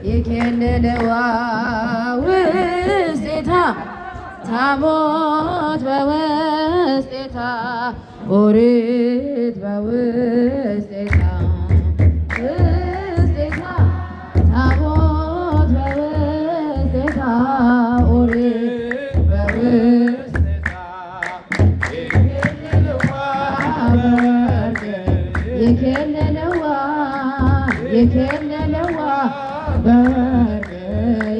ይኬልልዋ ውስጤታ ታቦት በውስጤታ ኦሪት በውስጤታ ውስጤታ ታቦት በውስጤታ ኦሪት በውስጤታ ይኬልልዋ ይኬልልዋ በወርቅ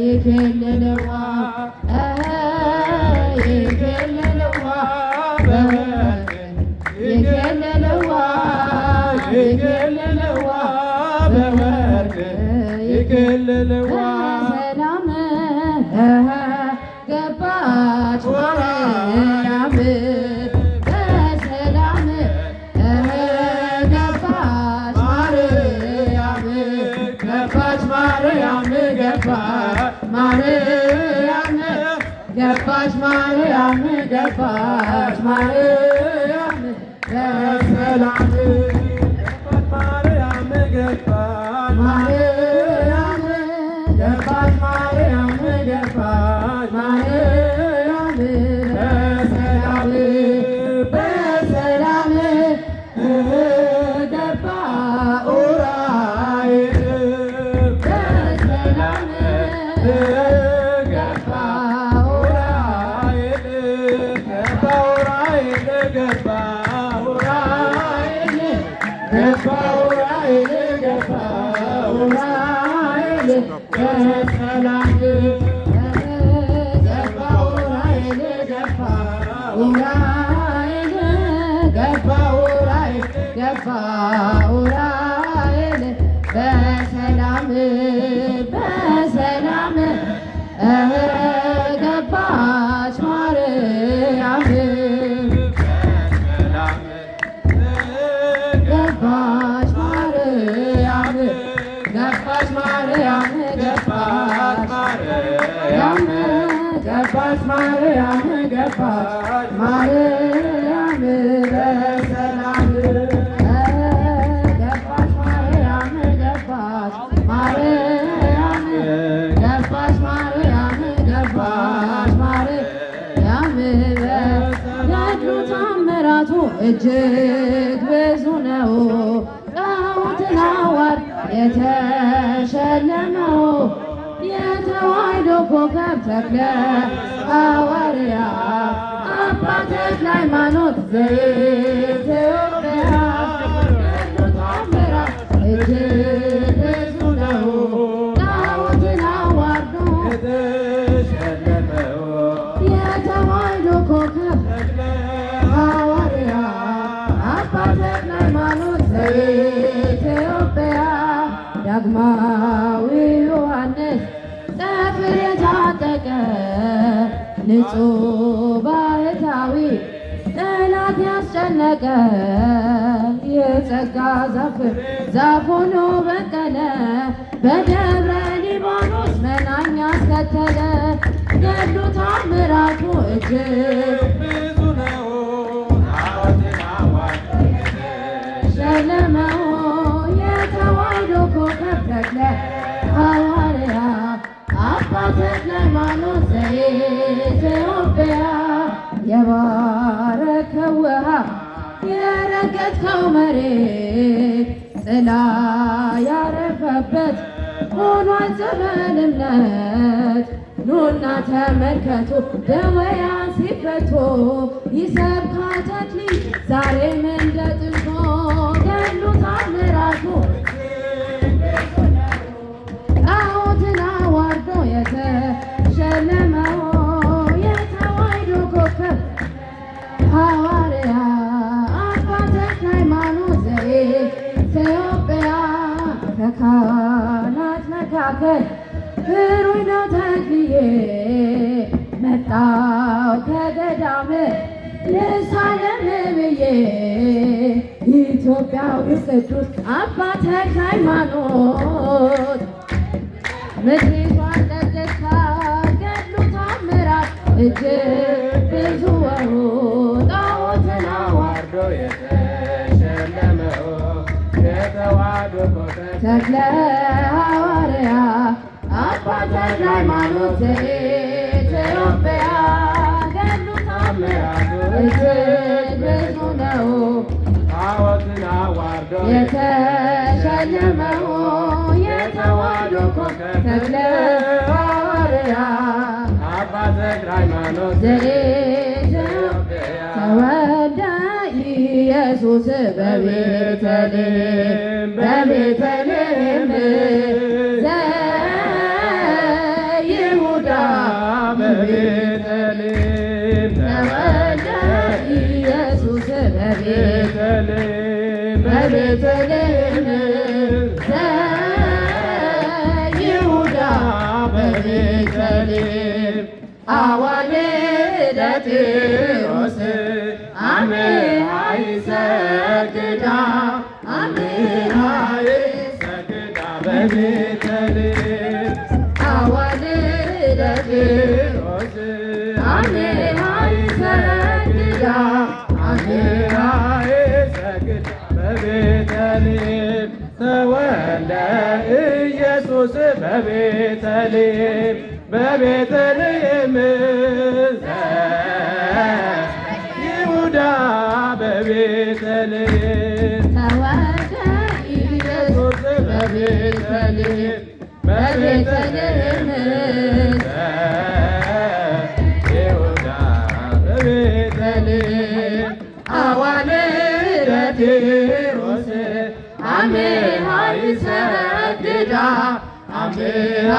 ይኬልልዋ ይኬልልዋ በወርቅ ይኬልልዋ ይኬልልዋ በወርቅ ይኬልልዋ በሰላም ገባች ማርያም በሰላም ገባች ማርያም ገባች ማርያም ገባች ማርያም ገባች ማርያም በሰላም ማርያም ገባች ማርያም ገባች ማርያም ገባች ማርያም በሰላም በሰላም ገባ ኡራኤል በሰላም ገባ ኡራኤል ገባ ኡራኤል ገባ ኡራኤል ገባ ኡራኤል ገባ ኡራኤል በሰላም ገባ ኡራኤል ገባ ኡራኤል ገባ ኡራኤል ገባ ኡራኤል በሰላም በሰላም ገባች ማርያም ገባች ማርያም ገባች ማርያም ገባች ማርያም ገባች ማርያም ገባች ማርያም በሰላም ገባች ማርያም ገባች ማርያም ገባች ማርያም ገባች ማርያም ገድሉ ታምራቱ እጅግ ብዙ ነው። ጣዖትን አዋርድ የተሸለመው የተዋሕዶ ኮከብ ተክለ ሐዋርያ አባ ተክለ ሃይማኖት ዘኢትዮጵያ ገድሉ ታምራት እጅግ ብዙ ነው። ጣዖትን አዋርዶ የተሸለመው የተዋሕዶ ኮከብ ተክለ ሐዋርያ አባ ተክለ ሃይማኖት ዘኢትዮጵያ ዳግማዊ ዮሐንስ ጠፍር የታጠቀ ንጹሕ ባህታዊ ጠላት ያስጨነቀ የጸጋ ዛፍ ሆኖ በቀለ በደብረ ሊባኖስ መናኛ አስከተለ ገድሉ ታምራቱ እጅግ ብዙ ነው። ሸለመው የተዋሕዶ ኮከብ ተክለ ሐዋርያ አባ ተክለ ሃይማኖት ዘኢትዮጵያ የባረከው ውሃ የረገጥከው መሬት ጥላ ያረፈበት ሆኗል ጸበል እምነት ኑና ተመልከቱ ደዌያን ሲፈቱ ይሰብካል ተክሊል ዛሬም እንደ ጥንቶ ገድሉ ታምራቱ ጣዖትን አዋርዶ የተሸለመው የተዋሕዶ ኮከብ ሐዋርያ አባ ተክለ ሃይማኖት ዘኢትዮጵያ ከካህናት መካከል ብሩይ ነው ተክልዬ መጣው ከገዳም ልሳለም ብዬ ኢትዮጵያዊው ቅዱስ አባ ተክለ ሃይማኖት ምድሪቷን ቀደስካት ገድሉ ታምራት እጅግ ብዙ ወሩ ጣዖትን አዋርዶ የተሸለመው የተዋሕዶ ኮከብ ተክለ ሐዋርያ ሃይማኖት ዘኢትዮጵያ ገድሉ ተአምራቱ እጅግ ብዙ ነው። ጣዖትን አዋርዶ የተሸለመው የተዋሕዶ ኮከብ ተክለ ሐዋርያ አባ ተክለ ሃይማኖት ዘኢትዮጵያ ተወልደ ኢየሱስ በቤተልሔም በቤተልሔም ዘይሁዳ በቤተልሔም ተወልደ ኢየሱስ በቤተልሔም በቤተልሔም ዘይሁዳ በቤተልሔም አዋልደ ጢሮስ አሜሃ ይሰግዳ አሜሃ ይሰግዳ በቤተልሔም አዋልደ ጢሮስ አሜሃ ይሰግዳ አሜሃ ይሰግዳ በቤተልሔም ተወልደ ኢየሱስ በቤተልሔም በቤተልሔም ይሁዳ በቤተልሔም ተወልደ ኢየሱስ በቤተልሔም በቤተልሔም ይሁዳ በቤተልሔም አዋልደ ጢሮስ አሜሃ ይሰግዳ አሜሃ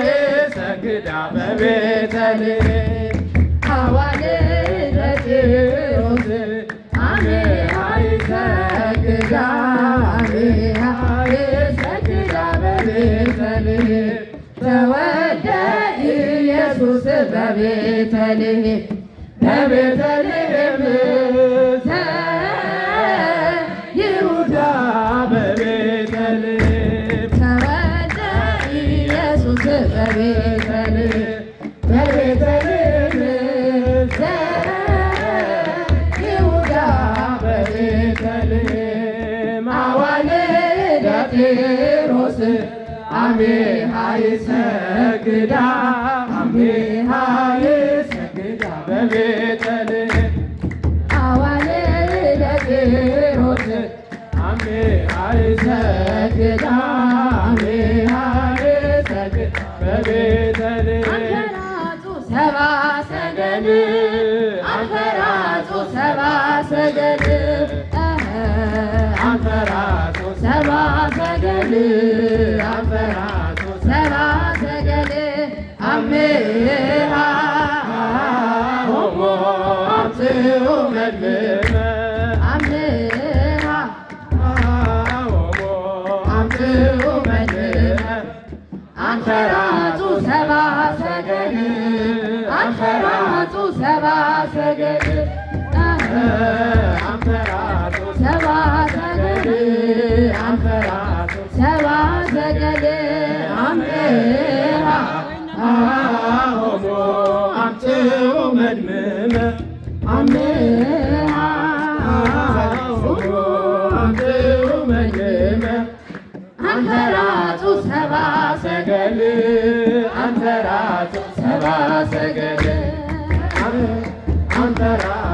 ይሰግዳ በቤተልሔም አዋልደ ጢሮስ አሜሃ ይሰግዳ አሜሃ ይሰግዳ በቤተልሔም ተወልደ ኢየሱስ በቤተልሔም በቤተልሔም ይሁዳ በቤተልሔም ተወልደ ኢየሱስ በቤተልሔም በቤተልሔም ይሁዳ በቤተልሔም አዋልደ ጢሮስ አሜሃ ይሰግዳ አሜሃ ይሰግዳ በቤተልሔም አዋልደ ጢሮስ አሜሃ ይሰግዳ አሜሃ ይሰግዳ በቤተልሔም አንፈራጹ ሰብአ ሰገል አንፈራጹ ሰብአ ሰገል አንፈራጹ ሰብአ ሰገል አንፈራጹ ሰብአ ሰገል አሜሃ ሆሞ አምጽኡ መድምመ አሜሃ ሆሞ አምጽኡ መድምመ አንፈራጹ ሰብአ ሰገል አንፈራጹ ሰብአ ሰገል አንፈራጹ ሰብአ ሰገል አንፈራጹ ሰብአ ሰገል አሜሃ ሆሞ አምጽኡ መድምመ አሜሃ ሆሞ አምጽኡ መድምመ አንፈራጹ ሰብአ ሰገል አንፈራጹ ሰብአ ሰገል አንፈራጹ